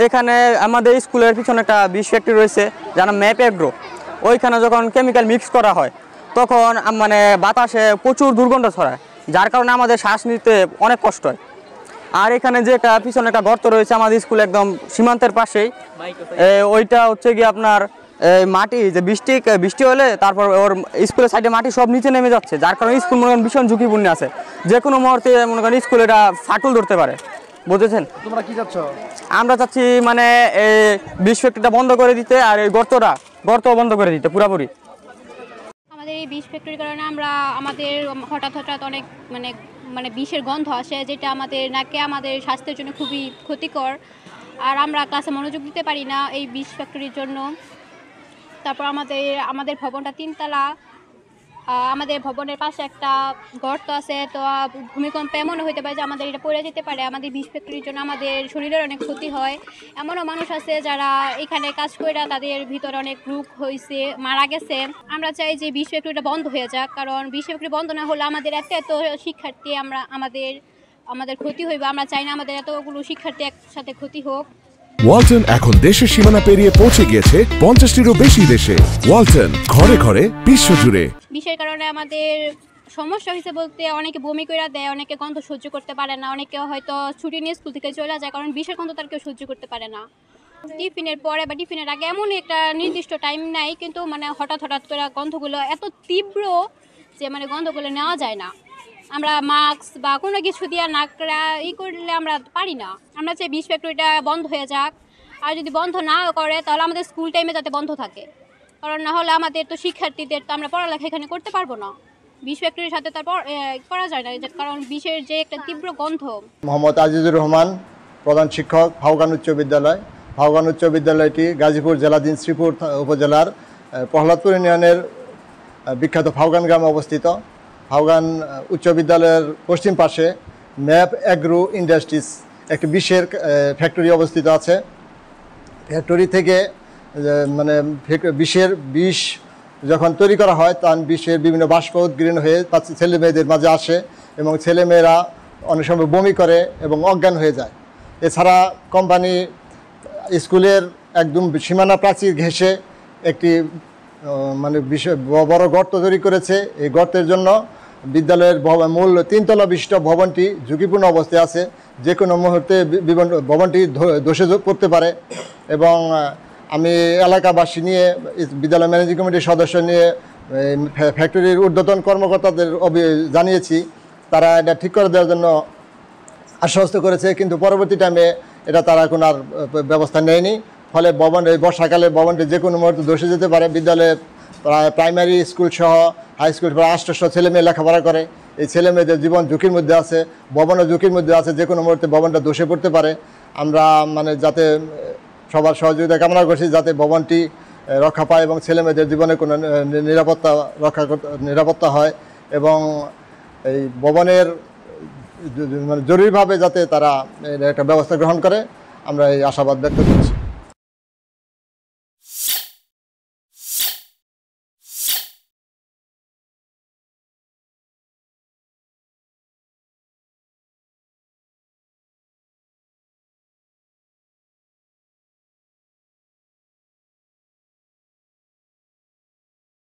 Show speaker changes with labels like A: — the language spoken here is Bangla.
A: এখানে আমাদের স্কুলের পিছনে একটা বিষ ফ্যাক্টরি রয়েছে, যার ম্যাপ এগ্রো। ওইখানে যখন কেমিক্যাল মিক্স করা হয় তখন মানে বাতাসে প্রচুর দুর্গন্ধ ছড়ায়, যার কারণে আমাদের শ্বাস নিতে অনেক কষ্ট হয়। আর এখানে যে একটা পিছনে একটা গর্ত রয়েছে আমাদের স্কুল একদম সীমান্তের পাশেই, ওইটা হচ্ছে কি আপনার মাটি যে বৃষ্টি হলে তারপর ওর স্কুলের সাইডে মাটি সব নিচে নেমে যাচ্ছে, যার কারণে স্কুল মনে করেন ভীষণ ঝুঁকিপূর্ণ আছে। যে কোনো মুহূর্তে মনে করেন স্কুলে এটা ফাটল ধরতে পারে, বুঝেছেন?
B: তোমরা কি চাচ্ছ?
A: আমরা চাচ্ছি মানে এই বিষ ফ্যাক্টরিটা বন্ধ করে দিতে, আর এই গর্ত বন্ধ করে দিতে পুরোপুরি।
C: আমাদের এই বিষ ফ্যাক্টরির কারণে আমাদের হঠাৎ অনেক মানে বিষের গন্ধ আসে, যেটা আমাদের নাকে আমাদের স্বাস্থ্যের জন্য খুবই ক্ষতিকর। আর আমরা ক্লাসে মনোযোগ দিতে পারি না এই বিষ ফ্যাক্টরির জন্য। তারপর আমাদের ভবনটা 3 তলা, আমাদের ভবনের পাশে একটা গর্ত আছে, তো ভূমিকম্পে এমনও হতে পারে যে আমাদের এটা পড়ে যেতে পারে। আমাদের বিষ ফ্যাক্টরির জন্য আমাদের শরীরের অনেক ক্ষতি হয়। এমনও মানুষ আছে যারা এখানে কাজ করে তাদের ভিতরে অনেক রোগ হয়েছে, মারা গেছে। আমরা চাই যে বিষ ফ্যাক্টরিটা বন্ধ হয়ে যাক, কারণ বিষ ফ্যাক্টরি বন্ধ না হলে আমাদের এত শিক্ষার্থী আমাদের ক্ষতি হইবে। আমরা চাই না আমাদের এতগুলো শিক্ষার্থী একসাথে ক্ষতি হোক।
D: ওয়ালটন এখন দেশের সীমানা পেরিয়ে পৌঁছে গিয়েছে 50টিরও বেশি দেশে। ওয়ালটন, ঘরে ঘরে বিশ্বজুড়ে।
C: বিষের কারণে আমাদের সমস্যা হয়েছে বলতে, অনেকে বমি করে দেয়, অনেকে গন্ধ সহ্য করতে পারে না, অনেকে হয়তো ছুটি নিয়ে স্কুল থেকে চলে যায়, কারণ বিষের গন্ধ তার কেউ সহ্য করতে পারে না। টিফিনের পরে বা টিফিনের আগে এমনই একটা নির্দিষ্ট টাইম নাই, কিন্তু মানে হঠাৎ করে গন্ধগুলো এত তীব্র যে মানে গন্ধগুলো নেওয়া যায় না। আমরা মাস্ক বা কোনো কিছু দিয়ে নাকরা করলে আমরা পারি না। আমরা চাই বিষ ফ্যাক্টরিটা বন্ধ হয়ে যাক, আর যদি বন্ধ না করে তাহলে আমাদের স্কুল টাইমে যাতে বন্ধ থাকে, কারণ না হলে আমাদের তো শিক্ষার্থীদের তো আমরা পড়ালেখা এখানে করতে পারবো না। বিষ ফ্যাক্টরির সাথে তারপর করা যায় না, কারণ বিষের যে একটা তীব্র গন্ধ।
B: মোহাম্মদ আজিজুর রহমান, প্রধান শিক্ষক, ভাওগান উচ্চ বিদ্যালয়। ভাওগান উচ্চ বিদ্যালয়টি গাজীপুর জেলাধীন শ্রীপুর উপজেলার প্রহ্লাদপুর ইউনিয়নের বিখ্যাত ভাওগান গ্রামে অবস্থিত। ভাওগান উচ্চ বিদ্যালয়ের পশ্চিম পাশে ম্যাপ এগ্রো ইন্ডাস্ট্রিজ একটি বিষের ফ্যাক্টরি অবস্থিত আছে। ফ্যাক্টরি থেকে মানে বিষ যখন তৈরি করা হয় তখন বিষের বিভিন্ন বাষ্প উদ্গীর্ণ হয়ে ছেলে মেয়েদের মাঝে আসে, এবং ছেলেমেয়েরা অনেক সময় বমি করে এবং অজ্ঞান হয়ে যায়। এছাড়া কোম্পানি স্কুলের একদম সীমানা প্রাচীর ঘেঁষে একটি মানে বড় গর্ত তৈরি করেছে। এই গর্তের জন্য বিদ্যালয়ের মূল 3 তলা বিশিষ্ট ভবনটি ঝুঁকিপূর্ণ অবস্থায় আছে। যে কোনো মুহূর্তে ভবনটি ধসে পড়তে পারে, এবং আমি এলাকাবাসী নিয়ে, বিদ্যালয় ম্যানেজিং কমিটির সদস্য নিয়ে ফ্যাক্টরির ঊর্ধ্বতন কর্মকর্তাদের জানিয়েছি। তারা এটা ঠিক করে দেওয়ার জন্য আশ্বস্ত করেছে, কিন্তু পরবর্তী টাইমে এটা তারা কোনো আর ব্যবস্থা নেয়নি। ফলে বর্ষাকালে ভবনটি যে কোনো মুহূর্তে ধসে যেতে পারে। বিদ্যালয়ে প্রাইমারি স্কুল সহ হাই স্কুল প্রায় 800 ছেলে মেয়ে লেখাপড়া করে। এই ছেলে মেয়েদের জীবন ঝুঁকির মধ্যে আছে, ভবনও ঝুঁকির মধ্যে আছে, যে কোনো মুহূর্তে ভবনটা ধসে পড়তে পারে। আমরা মানে যাতে সবার সহযোগিতা কামনা করছি যাতে ভবনটি রক্ষা পায় এবং ছেলে মেয়েদের জীবনে কোনো নিরাপত্তা হয়, এবং এই ভবনের মানে জরুরিভাবে যাতে তারা একটা ব্যবস্থা গ্রহণ করে, আমরা এই আশাবাদ ব্যক্ত করছি।